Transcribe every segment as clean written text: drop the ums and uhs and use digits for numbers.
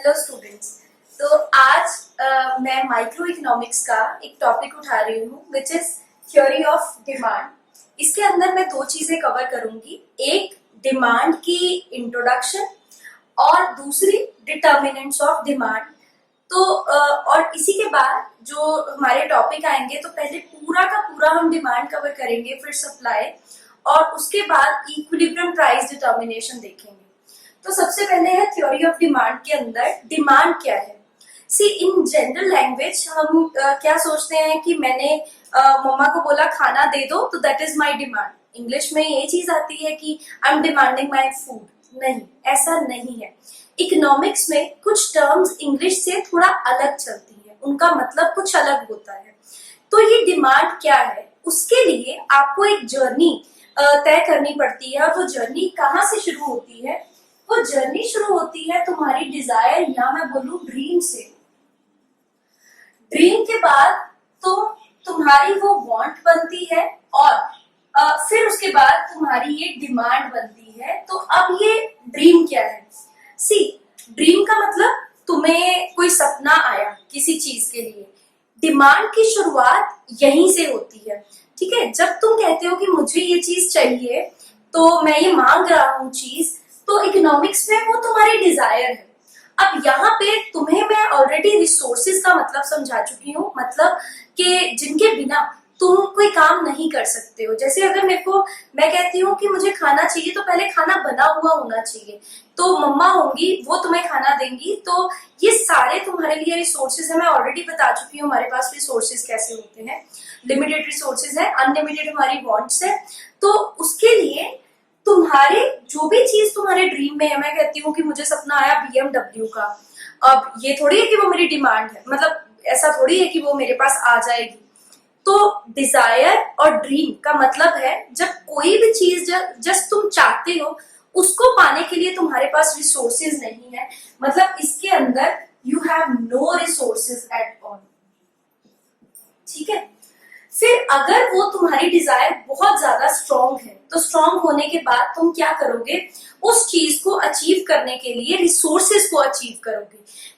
Hello students. तो आज मैं माइक्रो इकोनॉमिक्स का एक टॉपिक उठा रही हूँ which is theory of demand. इसके अंदर मैं दो चीजें कवर करूंगी, एक डिमांड की इंट्रोडक्शन और दूसरी डिटर्मिनेंट्स ऑफ डिमांड। तो और इसी के बाद जो हमारे टॉपिक आएंगे, तो पहले पूरा का पूरा हम डिमांड कवर करेंगे, फिर सप्लाई, और उसके बाद इक्विलिब्रियम प्राइस डिटर्मिनेशन देखेंगे। तो सबसे पहले है थ्योरी ऑफ डिमांड के अंदर डिमांड क्या है। सी इन जनरल लैंग्वेज हम क्या सोचते हैं कि मैंने मम्मा को बोला खाना दे दो तो that is my demand. English में ये चीज आती है कि I am demanding my food. नहीं, ऐसा नहीं है। इकोनॉमिक्स में कुछ टर्म्स इंग्लिश से थोड़ा अलग चलती है, उनका मतलब कुछ अलग होता है। तो ये डिमांड क्या है, उसके लिए आपको एक जर्नी तय करनी पड़ती है। और वो जर्नी कहाँ से शुरू होती है? वो जर्नी शुरू होती है तुम्हारी डिजायर या मैं बोलूं ड्रीम से। ड्रीम के बाद तो तुम्हारी वो वांट बनती है और फिर उसके बाद तुम्हारी ये डिमांड बनती है। तो अब ये ड्रीम क्या है? सी ड्रीम का मतलब तुम्हें कोई सपना आया किसी चीज के लिए। डिमांड की शुरुआत यहीं से होती है, ठीक है। जब तुम कहते हो कि मुझे ये चीज चाहिए, तो मैं ये मांग रहा हूँ चीज, तो इकोनॉमिक्स में वो तुम्हारी डिजायर है। अब यहाँ पे तुम्हें मैं ऑलरेडी रिसोर्सेज का मतलब समझा चुकी हूँ, मतलब कि जिनके बिना तुम कोई काम नहीं कर सकते हो। जैसे अगर मैं कहती हूँ कि मुझे खाना चाहिए, तो पहले खाना बना हुआ होना चाहिए, तो मम्मा होंगी, वो तुम्हें खाना देंगी। तो ये सारे तुम्हारे लिए रिसोर्सेज है। मैं ऑलरेडी बता चुकी हूँ हमारे पास रिसोर्सेज कैसे होते हैं। लिमिटेड रिसोर्सेज है, अनलिमिटेड हमारी वांट्स है। तो उसके लिए तुम्हारे जो भी चीज तुम्हारे ड्रीम में है, मैं कहती हूँ कि मुझे सपना आया BMW का। अब ये थोड़ी है कि वो मेरी डिमांड है, मतलब ऐसा थोड़ी है कि वो मेरे पास आ जाएगी। तो डिजायर और ड्रीम का मतलब है जब कोई भी चीज जस्ट तुम चाहते हो, उसको पाने के लिए तुम्हारे पास रिसोर्सेज नहीं है, मतलब इसके अंदर you have no resources at all, ठीक है। फिर अगर वो तुम्हारी डिजायर बहुत ज्यादा स्ट्रॉन्ग है, तो स्ट्रॉन्ग होने के बाद तुम क्या करोगे? उस चीज को अचीव करने के लिए रिसोर्सेज को अचीव करोगे।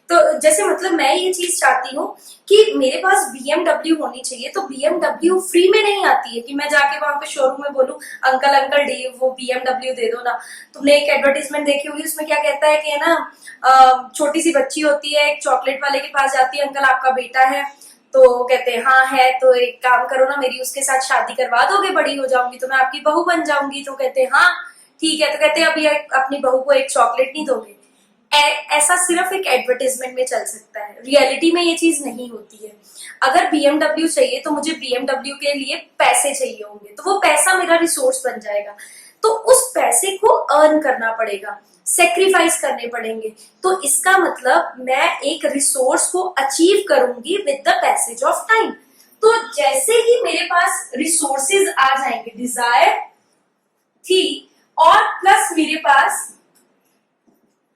तो जैसे मतलब मैं ये चीज चाहती हूँ कि मेरे पास BMW होनी चाहिए, तो BMW फ्री में नहीं आती है कि मैं जाके वहां पे शोरूम में बोलूं अंकल अंकल वो BMW दे दो ना। तुमने एक एडवर्टीजमेंट देखी होगी, उसमें क्या कहता है कि ना छोटी सी बच्ची होती है, एक चॉकलेट वाले के पास जाती है, अंकल आपका बेटा है? तो कहते हैं हाँ है, तो एक काम करो ना, मेरी उसके साथ शादी करवा दोगे, बड़ी हो जाऊंगी तो मैं आपकी बहू बन जाऊंगी। तो कहते हैं हाँ ठीक है। तो कहते हैं अभी अपनी बहू को एक चॉकलेट नहीं दोगे? ऐसा सिर्फ एक एडवर्टाइजमेंट में चल सकता है, रियलिटी में ये चीज नहीं होती है। अगर BMW चाहिए तो मुझे BMW के लिए पैसे चाहिए होंगे, तो वो पैसा मेरा रिसोर्स बन जाएगा। तो उस पैसे को अर्न करना पड़ेगा, सेक्रीफाइस करने पड़ेंगे। तो इसका मतलब मैं एक रिसोर्स को अचीव करूंगी with the passage of time. तो जैसे ही मेरे पास रिसोर्सेज आ जाएंगे, डिजायर थी और प्लस मेरे पास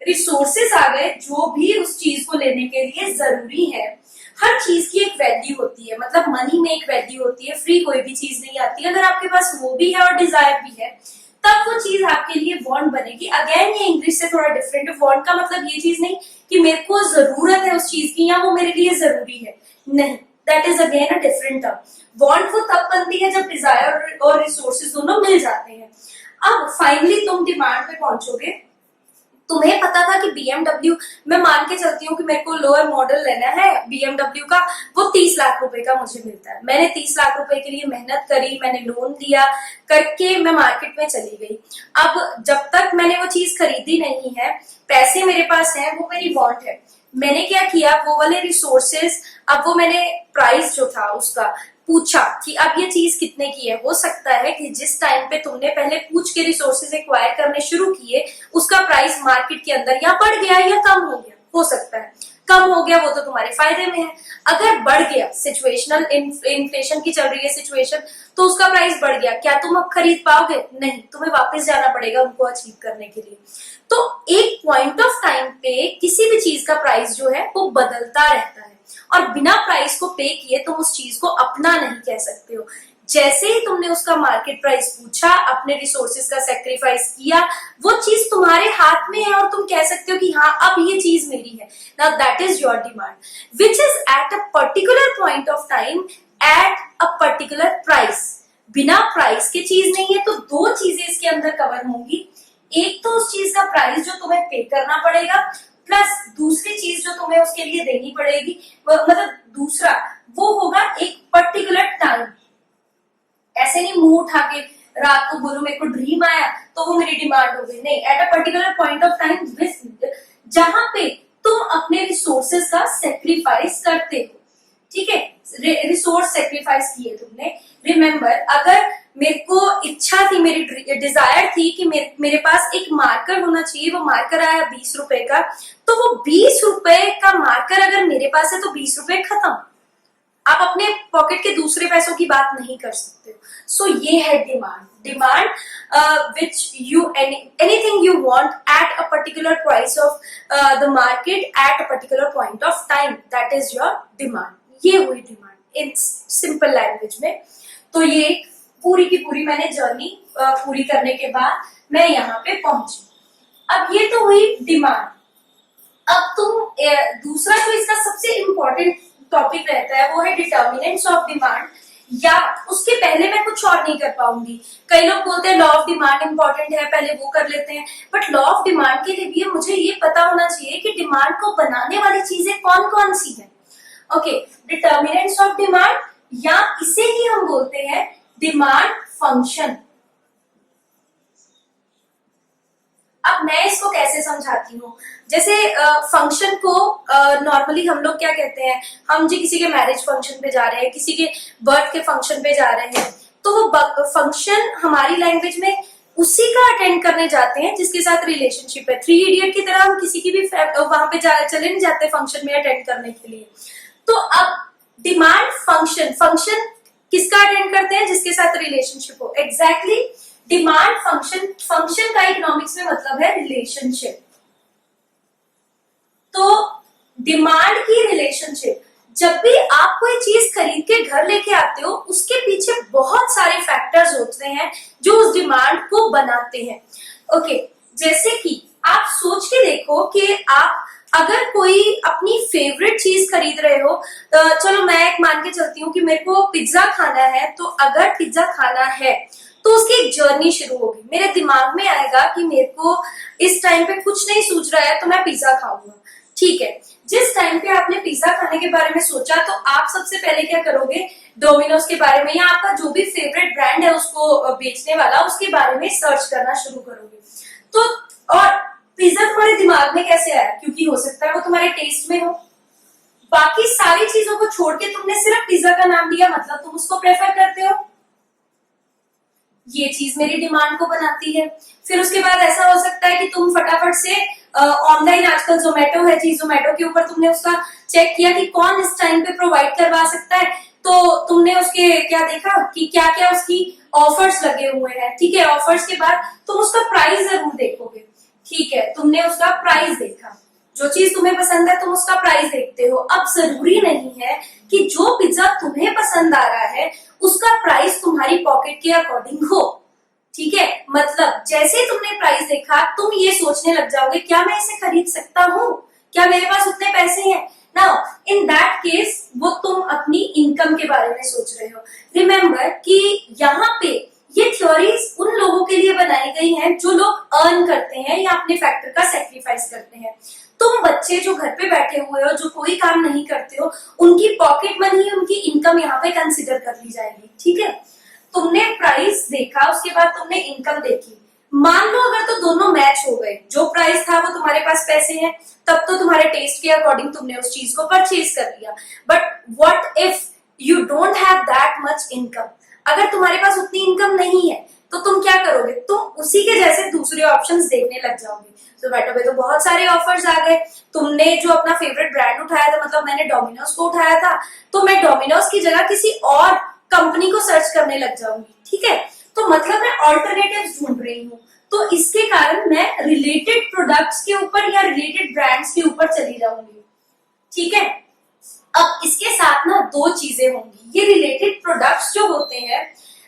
रिसोर्सेज आ गए, जो भी उस चीज को लेने के लिए जरूरी है। हर चीज की एक वैल्यू होती है, मतलब मनी में एक वैल्यू होती है, फ्री कोई भी चीज नहीं आती। अगर आपके पास वो भी है और डिजायर भी है, तब वो चीज आपके लिए वांट बनेगी। अगेन ये इंग्लिश से थोड़ा डिफरेंट है। वांट का मतलब ये चीज नहीं कि मेरे को जरूरत है उस चीज की या वो मेरे लिए जरूरी है, नहीं, that is again a different term. Want वो तब बनती है जब डिजायर और रिसोर्सेज दोनों मिल जाते हैं। अब फाइनली तुम डिमांड पे पहुंचोगे। तुम्हें पता था कि BMW, मैं मान के चलती हूँ कि मेरे को लोअर मॉडल लेना है BMW का, वो 30 लाख रुपए का मुझे मिलता है। मैंने 30 लाख रुपए के लिए मेहनत करी, मैंने लोन लिया, करके मैं मार्केट में चली गई। अब जब तक मैंने वो चीज खरीदी नहीं है, पैसे मेरे पास हैं, वो मेरी वांट है। मैंने क्या किया, वो वाले रिसोर्सेज, अब वो मैंने प्राइस जो था उसका पूछा कि अब ये चीज कितने की है। हो सकता है कि जिस टाइम पे तुमने पहले पूछ के रिसोर्सेज एक्वायर करने शुरू किए, उसका प्राइस मार्केट के अंदर या बढ़ गया या कम हो गया। हो सकता है कम हो गया, वो तो तुम्हारे फायदे में है। अगर बढ़ गया, सिचुएशनल इन्फ्लेशन की चल रही है सिचुएशन, तो उसका प्राइस बढ़ गया, क्या तुम अब खरीद पाओगे? नहीं, तुम्हें वापस जाना पड़ेगा उनको अचीव करने के लिए। तो एक पॉइंट ऑफ टाइम पे किसी भी चीज का प्राइस जो है वो बदलता रहता है, और बिना प्राइस को पे किए तुम उस चीज को अपना नहीं कह सकते हो। जैसे ही तुमने उसका मार्केट प्राइस पूछा, अपने रिसोर्सेज का सेक्रीफाइस किया, वो चीज तुम्हारे हाथ में है और तुम कह सकते हो कि हाँ अब ये चीज मेरी है। Now that is your demand which is at a particular point of time at a particular price. बिना प्राइस के चीज नहीं है, तो दो चीजें इसके अंदर कवर होंगी। एक तो उस चीज का प्राइस जो तुम्हें पे करना पड़ेगा, प्लस दूसरी चीज जो तुम्हें उसके लिए देनी पड़ेगी, मतलब दूसरा वो होगा एक पर्टिकुलर टाइम। ऐसे नहीं मुंह उठा के रात को बोलो मेरे को ड्रीम आया तो वो मेरी डिमांड हो गई, नहीं, at a particular point of time जहां पे तुम अपने रिसोर्सेज का सेक्रीफाइस करते हो। ठीक है, रिसोर्स सेक्रीफाइस किए तुमने। रिमेंबर, अगर मेरे को इच्छा थी, मेरी डिजायर थी कि मेरे पास एक मार्कर होना चाहिए, वो मार्कर आया 20 रुपए का, तो वो 20 रुपए का मार्कर अगर मेरे पास है तो 20 रुपए खत्म। आप अपने पॉकेट के दूसरे पैसों की बात नहीं कर सकते हो। सो ये है demand. Demand which you anything you want at a particular price of the market at a particular point of time, that is your demand. ये हुई डिमांड इन सिंपल लैंग्वेज में। तो ये पूरी की पूरी मैंने जर्नी पूरी करने के बाद मैं यहाँ पे पहुंची। अब ये तो हुई डिमांड। अब तुम दूसरा जो इसका सबसे इंपॉर्टेंट टॉपिक रहता है वो है डिटर्मिनेंट्स ऑफ डिमांड, या उसके पहले मैं कुछ और नहीं कर पाऊंगी। कई लोग बोलते हैं लॉ ऑफ डिमांड इंपॉर्टेंट है, पहले वो कर लेते हैं, बट लॉ ऑफ डिमांड के लिए भी मुझे ये पता होना चाहिए कि डिमांड को बनाने वाली चीजें कौन कौन सी है। ओके, डिटर्मिनेंट्स ऑफ डिमांड, या इसे ही हम बोलते हैं डिमांड फंक्शन। अब मैं इसको कैसे समझाती हूँ, जैसे फंक्शन को नॉर्मली हम लोग क्या कहते हैं, हम जी किसी के मैरिज फंक्शन पे जा रहे हैं, किसी के बर्थ के फंक्शन पे जा रहे हैं, तो वो फंक्शन हमारी लैंग्वेज में उसी का अटेंड करने जाते हैं जिसके साथ रिलेशनशिप है। 3 इडियट की तरह हम किसी की भी वहां पे चले नहीं जाते फंक्शन में अटेंड करने के लिए। तो अब डिमांड फंक्शन, फंक्शन किसका अटेंड करते हैं, जिसके साथ रिलेशनशिप हो। एग्जैक्टली डिमांड फंक्शन, फंक्शन का इकोनॉमिक्स में मतलब है रिलेशनशिप। तो डिमांड की रिलेशनशिप, जब भी आप कोई चीज खरीद के घर लेके आते हो उसके पीछे बहुत सारे फैक्टर्स होते हैं जो उस डिमांड को बनाते हैं। ओके, जैसे कि आप सोच के देखो कि आप अगर कोई अपनी फेवरेट चीज खरीद रहे हो, चलो मैं एक मान के चलती हूँ कि मेरे को पिज्जा खाना है, तो अगर पिज्जा खाना है तो उसकी एक जर्नी शुरू होगी। मेरे दिमाग में आएगा कि मेरे को इस टाइम पे कुछ नहीं सूझ रहा है तो मैं पिज्जा खाऊंगा। ठीक है, जिस टाइम पे आपने पिज्जा खाने के बारे में सोचा तो आप सबसे पहले क्या करोगे, डोमिनोज के बारे में या आपका जो भी फेवरेट ब्रांड है उसको बेचने वाला, उसके बारे में सर्च करना शुरू करोगे। तो और पिज्जा तुम्हारे दिमाग में कैसे आया, क्योंकि हो सकता है वो तुम्हारे टेस्ट में हो। बाकी सारी चीजों को छोड़ के तुमने सिर्फ पिज्जा का नाम लिया, मतलब तुम उसको प्रेफर करते हो। ये चीज मेरी डिमांड को बनाती है। फिर उसके बाद ऐसा हो सकता है कि तुम फटाफट से ऑनलाइन, आजकल जोमेटो है जी, जोमेटो के ऊपर तुमने उसका चेक किया कि कौन इस टाइम पे प्रोवाइड करवा सकता है, तो तुमने उसके क्या देखा कि क्या क्या उसकी ऑफर्स लगे हुए हैं। ठीक है, ऑफर्स के बाद तुम उसका प्राइस जरूर देखोगे। ठीक है, तुमने उसका प्राइस देखा, जो चीज तुम्हें पसंद है तुम उसका प्राइस देखते हो। अब जरूरी नहीं है कि जो पिज्जा तुम्हें पसंद आ रहा है उसका प्राइस तुम्हारी पॉकेट के अकॉर्डिंग हो। ठीक है, मतलब जैसे तुमने प्राइस देखा तुम ये सोचने लग जाओगे क्या मैं इसे खरीद सकता हूँ, क्या मेरे पास उतने पैसे हैं। नाउ इन दैट केस वो तुम अपनी इनकम के बारे में सोच रहे हो। रिमेंबर कि यहाँ पे ये थ्योरीज उन लोगों के लिए बनाई गई हैं जो लोग अर्न करते हैं या अपने फैक्टर का सेक्रीफाइस करते हैं। तुम बच्चे जो घर पे बैठे हुए हो, जो कोई काम नहीं करते हो, उनकी पॉकेट मनी, उनकी इनकम यहाँ पे कंसिडर कर ली जाएगी। ठीक है, तुमने प्राइस देखा, उसके बाद तुमने इनकम देखी। मान लो अगर तो दोनों मैच हो गए, जो प्राइस था वो तुम्हारे पास पैसे हैं, तब तो तुम्हारे टेस्ट के अकॉर्डिंग तुमने उस चीज को परचेज कर लिया। But what if you don't have that much income, अगर तुम्हारे पास उतनी इनकम नहीं है तो तुम क्या करोगे, तुम उसी के जैसे दूसरे ऑप्शंस देखने लग जाओगे। जोमेटो पे तो बहुत सारे ऑफर्स आ गए, तुमने जो अपना फेवरेट ब्रांड उठाया था, मतलब मैंने डोमिनोज को उठाया था, तो मैं डोमिनोज की जगह किसी और कंपनी को सर्च करने लग जाऊंगी। ठीक है, तो मतलब मैं ऑल्टरनेटिव्स ढूंढ रही हूँ, तो इसके कारण मैं रिलेटेड प्रोडक्ट्स के ऊपर या रिलेटेड ब्रांड्स के ऊपर चली जाऊंगी। ठीक है, अब इसके साथ ना दो चीजें होंगी, ये रिलेटेड प्रोडक्ट्स जो होते हैं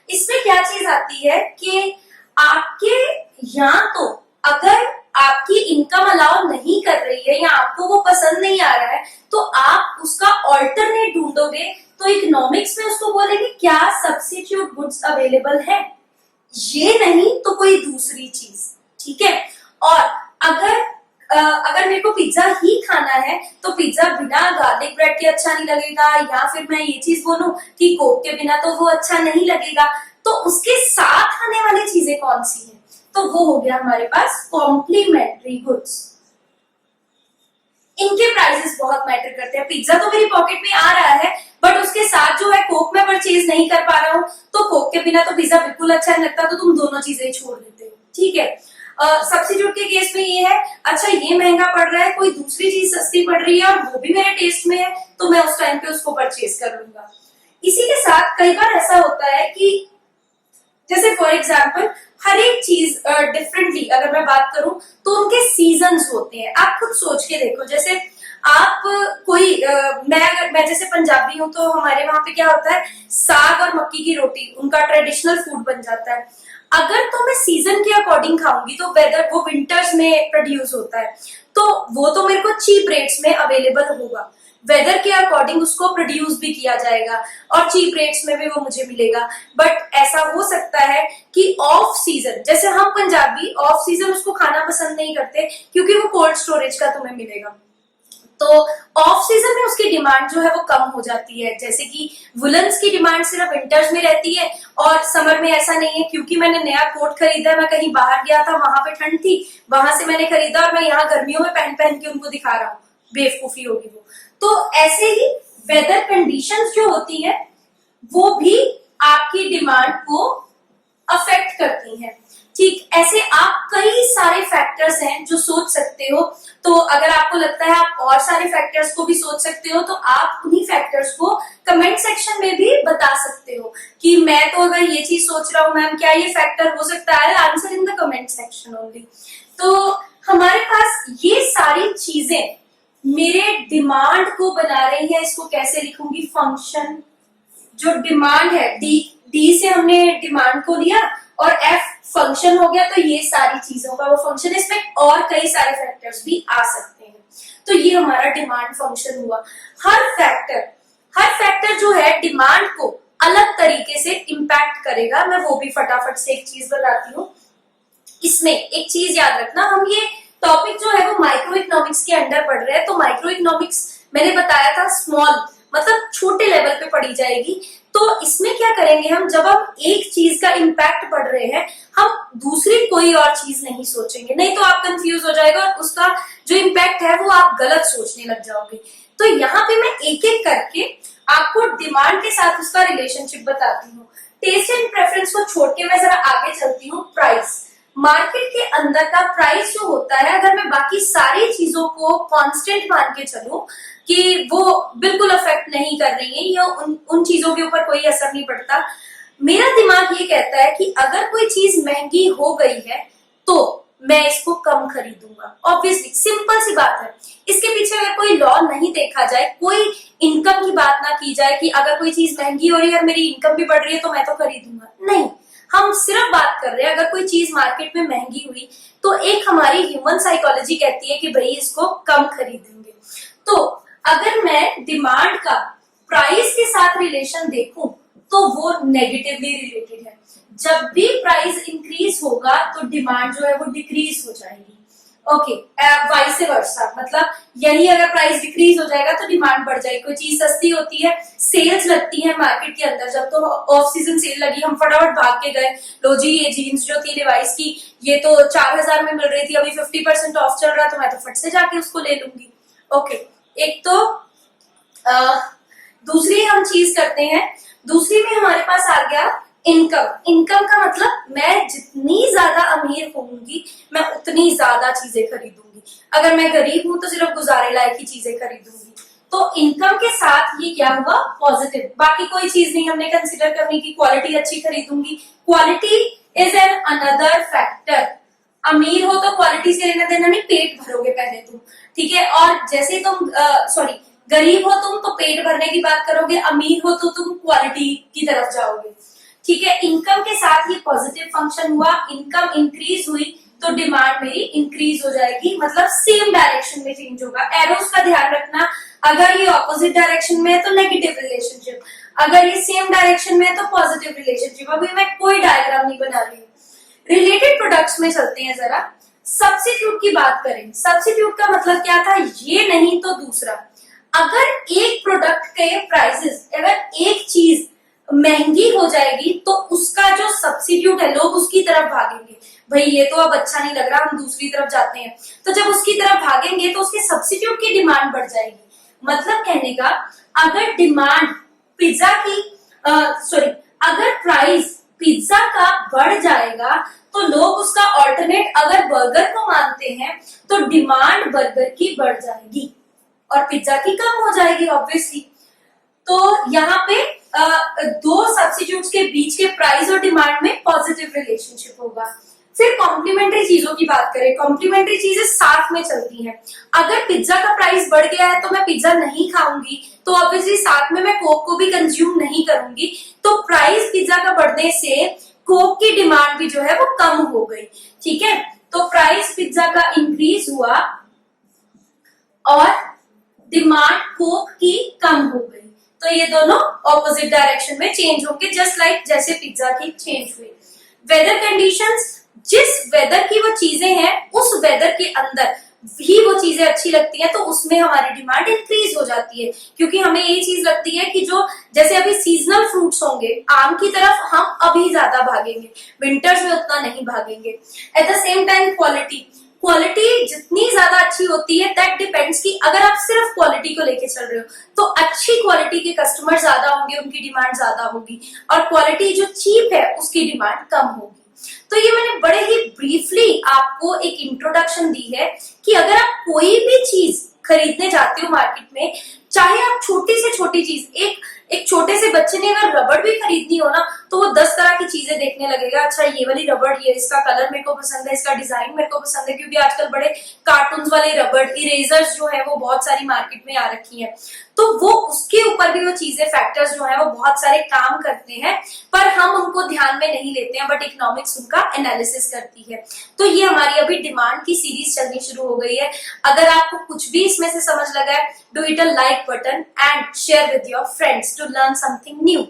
इसमें क्या चीज आती है कि आपके या तो अगर आपकी इनकम अलाउ नहीं कर रही है या आपको वो पसंद नहीं आ रहा है तो आप उसका ऑल्टरनेट ढूंढोगे, तो इकोनॉमिक्स में उसको बोलेंगे क्या सब्स्टिट्यूट गुड्स अवेलेबल है, ये नहीं तो कोई दूसरी चीज, ठीक है। और अगर मेरे को पिज्जा ही खाना है तो पिज्जा बिना गार्लिक ब्रेड के अच्छा नहीं लगेगा, या फिर मैं ये चीज बोलूं कि कोक के बिना तो वो अच्छा नहीं लगेगा, तो उसके साथ आने वाली चीजें कौन सी है, तो वो हो गया हमारे पास कॉम्प्लीमेंट्री गुड्स। इनके प्राइसेस बहुत मैटर करते हैं। पिज्जा तो मेरी पॉकेट में आ रहा है बट उसके साथ जो है कोक में परचेज नहीं कर पा रहा हूं, तो कोक के बिना तो पिज्जा बिल्कुल अच्छा नहीं लगता, तो तुम दोनों चीजें छोड़ देते हो, ठीक है। सब्स्टिट्यूट के केस में ये है, अच्छा ये महंगा पड़ रहा है, कोई दूसरी चीज सस्ती पड़ रही है और वो भी मेरे टेस्ट में है, तो मैं उस टाइम पे उसको परचेज कर लूंगा। इसी के साथ कई बार ऐसा होता है कि जैसे फॉर एग्जाम्पल हर एक चीज डिफरेंटली अगर मैं बात करूं तो उनके सीजन्स होते हैं। आप खुद सोच के देखो, जैसे आप कोई मैं जैसे पंजाबी हूं तो हमारे वहां पे क्या होता है, साग और मक्की की रोटी उनका ट्रेडिशनल फूड बन जाता है। अगर तो मैं सीजन के अकॉर्डिंग खाऊंगी तो वेदर वो विंटर्स में प्रोड्यूस होता है, तो वो तो मेरे को चीप रेट्स में अवेलेबल होगा, वेदर के अकॉर्डिंग उसको प्रोड्यूस भी किया जाएगा और चीप रेट्स में भी वो मुझे मिलेगा। बट ऐसा हो सकता है कि ऑफ सीजन, जैसे हम पंजाबी ऑफ सीजन उसको खाना पसंद नहीं करते क्योंकि वो कोल्ड स्टोरेज का तुम्हें मिलेगा, तो ऑफ सीजन में उसकी डिमांड जो है वो कम हो जाती है। जैसे कि वुलन्स की डिमांड सिर्फ विंटर्स में रहती है और समर में ऐसा नहीं है, क्योंकि मैंने नया कोट खरीदा, मैं कहीं बाहर गया था वहां पे ठंड थी, वहां से मैंने खरीदा और मैं यहाँ गर्मियों में पहन पहन के उनको दिखा रहा हूँ, बेवकूफी होगी वो। तो ऐसे ही वेदर कंडीशंस जो होती है वो भी आपकी डिमांड को अफेक्ट करती हैं, ठीक। ऐसे आप कई सारे फैक्टर्स हैं जो सोच सकते हो, तो अगर आपको लगता है आप और सारे फैक्टर्स को भी सोच सकते हो तो आप उन्हीं फैक्टर्स को कमेंट सेक्शन में भी बता सकते हो कि मैं तो अगर ये चीज सोच रहा हूँ मैम, क्या ये फैक्टर हो सकता है, answer in the comment section only. तो हमारे पास ये सारी चीजें मेरे डिमांड को बना रही है। इसको कैसे लिखूंगी, फंक्शन जो डिमांड है, डी से हमने डिमांड को लिया और एफ फंक्शन हो गया, तो ये सारी चीजों का वो फंक्शन, इसमें और कई सारे फैक्टर्स भी आ सकते हैं, तो ये हमारा डिमांड फंक्शन हुआ। हर फैक्टर जो है डिमांड को अलग तरीके से इम्पैक्ट करेगा। मैं वो भी फटाफट से एक चीज बताती हूँ। इसमें एक चीज याद रखना, हम ये टॉपिक जो है वो माइक्रो इकोनॉमिक्स के अंडर पढ़ रहे हैं, तो माइक्रो इकोनॉमिक्स मैंने बताया था स्मॉल मतलब छोटे लेवल पे पढ़ी जाएगी। तो इसमें क्या करेंगे हम, जब हम एक चीज का इम्पैक्ट पढ़ रहे हैं हम दूसरी कोई और चीज नहीं सोचेंगे, नहीं तो आप कंफ्यूज हो जाएगा और उसका जो इम्पैक्ट है वो आप गलत सोचने लग जाओगे। तो यहाँ पे मैं एक एक करके आपको डिमांड के साथ उसका रिलेशनशिप बताती हूँ। टेस्ट एंड प्रेफरेंस को छोड़ के मैं जरा आगे चलती हूँ। प्राइस, मार्केट के अंदर का प्राइस जो होता है, अगर मैं बाकी सारी चीजों को कांस्टेंट मान के चलूं कि वो बिल्कुल अफेक्ट नहीं कर रही है या उन चीजों के ऊपर कोई असर नहीं पड़ता, मेरा दिमाग ये कहता है कि अगर कोई चीज महंगी हो गई है तो मैं इसको कम खरीदूंगा। ऑब्वियसली सिंपल सी बात है, इसके पीछे अगर कोई लॉ नहीं देखा जाए, कोई इनकम की बात ना की जाए कि अगर कोई चीज महंगी हो रही है और मेरी इनकम भी बढ़ रही है तो मैं तो खरीदूंगा, नहीं। हम सिर्फ बात कर रहे हैं अगर कोई चीज मार्केट में महंगी हुई तो एक हमारी ह्यूमन साइकोलॉजी कहती है कि भाई इसको कम खरीदेंगे। तो अगर मैं डिमांड का प्राइस के साथ रिलेशन देखूं तो वो नेगेटिवली रिलेटेड है। जब भी प्राइस इंक्रीज होगा तो डिमांड जो है वो डिक्रीज हो जाएगी। ओके, वाइस वर्सा, मतलब यही अगर प्राइस डिक्रीज हो जाएगा तो डिमांड बढ़ जाएगी। कोई चीज सस्ती होती है, सेल्स लगती है मार्केट के अंदर, जब तो ऑफ सीजन सेल लगी हम फटाफट भाग के गए, लो जी ये जीन्स जो थी लिवाइस की ये तो 4000 में मिल रही थी, अभी 50% ऑफ चल रहा है तो मैं तो फट से जाके उसको ले लूंगी। ओके, एक तो दूसरी हम चीज करते हैं, दूसरी में हमारे पास आ गया इनकम। इनकम का मतलब मैं जितनी ज्यादा अमीर होंगी मैं उतनी ज्यादा चीजें खरीदूंगी, अगर मैं गरीब हूं तो सिर्फ गुजारे लायक की चीजें खरीदूंगी। तो इनकम के साथ ये क्या हुआ, पॉजिटिव। बाकी कोई चीज नहीं हमने कंसिडर करनी की क्वालिटी अच्छी खरीदूंगी, quality is an another factor. अमीर हो तो क्वालिटी से लेना देना नहीं, पेट भरोगे पहले तुम, ठीक है। और जैसे तुम सॉरी गरीब हो तुम तो पेट भरने की बात करोगे, अमीर हो तो तुम क्वालिटी की तरफ जाओगे। ठीक है, इनकम के साथ ये पॉजिटिव फंक्शन हुआ, इनकम इंक्रीज हुई तो डिमांड मेरी इंक्रीज हो जाएगी, मतलब सेम डायरेक्शन में चेंज होगा। एरोस का ध्यान रखना, अगर ये ऑपोजिट डायरेक्शन में है तो नेगेटिव रिलेशनशिप, अगर ये सेम डायरेक्शन में है तो पॉजिटिव रिलेशनशिप। अभी मैं कोई डायग्राम नहीं बना रही हूँ। रिलेटेड प्रोडक्ट्स में चलते हैं जरा। सब्स्टिट्यूट की बात करें, सब्स्टिट्यूट का मतलब क्या था, ये नहीं तो दूसरा। अगर एक प्रोडक्ट के प्राइसेस, अगर एक चीज महंगी हो जाएगी तो उसका जो सब्स्टिट्यूट है लोग उसकी तरफ भागेंगे, भाई ये तो अब अच्छा नहीं लग रहा, हम दूसरी तरफ जाते हैं। तो जब उसकी तरफ भागेंगे तो उसके सब्स्टिट्यूट की डिमांड बढ़ जाएगी। मतलब कहने का, अगर डिमांड पिज्जा की अगर प्राइस पिज्जा का बढ़ जाएगा तो लोग उसका ऑल्टरनेट अगर बर्गर को मानते हैं तो डिमांड बर्गर की बढ़ जाएगी और पिज्जा की कम हो जाएगी ऑब्वियसली। तो यहाँ पे दो सब्स्टिट्यूट्स के बीच के प्राइस और डिमांड में पॉजिटिव रिलेशनशिप होगा। फिर कॉम्प्लीमेंट्री चीजों की बात करें, कॉम्प्लीमेंट्री चीजें साथ में चलती हैं। अगर पिज्जा का प्राइस बढ़ गया है तो मैं पिज्जा नहीं खाऊंगी, तो ऑब्वियसली साथ में मैं कोक को भी कंज्यूम नहीं करूंगी, तो प्राइस पिज्जा का बढ़ने से कोक की डिमांड भी जो है वो कम हो गई। ठीक है, तो प्राइस पिज्जा का इंक्रीज हुआ और डिमांड कोक की कम हो गई, तो ये दोनों ऑपोजिट डायरेक्शन में चेंज होंगे, जस्ट लाइक जैसे पिज्जा की चेंज हुई। वेदर कंडीशंस, जिस वेदर की वो चीजें हैं उस वेदर के अंदर ही वो चीजें अच्छी लगती हैं तो उसमें हमारी डिमांड इंक्रीज हो जाती है, क्योंकि हमें ये चीज लगती है कि जो जैसे अभी सीजनल फ्रूट्स होंगे, आम की तरफ हम अभी ज्यादा भागेंगे, विंटर्स में उतना नहीं भागेंगे। At the same time quality जितनी ज्यादा अच्छी होती है दैट डिपेंड्स कि अगर आप सिर्फ क्वालिटी को लेके चल रहे हो तो अच्छी क्वालिटी के कस्टमर ज्यादा होंगे, उनकी डिमांड ज्यादा होगी, और क्वालिटी जो चीप है उसकी डिमांड कम होगी। तो ये मैंने बड़े ही ब्रीफली आपको एक इंट्रोडक्शन दी है कि अगर आप कोई भी चीज खरीदने जाते हो मार्केट में, चाहे आप छोटी से छोटी चीज, एक छोटे से बच्चे ने अगर रबड़ भी खरीदनी हो ना तो वो 10 तरह की चीजें देखने लगेगा। अच्छा ये वाली रबड़, ये इसका कलर मेरे को पसंद है, इसका डिजाइन मेरे को पसंद है, क्योंकि आजकल बड़े कार्टून्स वाले रबड़, इरेजर्स जो है वो बहुत सारी मार्केट में आ रखी है, तो वो उसके ऊपर भी वो चीजें, फैक्टर्स जो है वो बहुत सारे काम करते हैं, पर हम उनको ध्यान में नहीं लेते हैं, बट इकोनॉमिक्स उनका एनालिसिस करती है। तो ये हमारी अभी डिमांड की सीरीज चलनी शुरू हो गई है। अगर आपको कुछ भी इसमें से समझ लगा है, do it a like button and share with your friends to learn something new.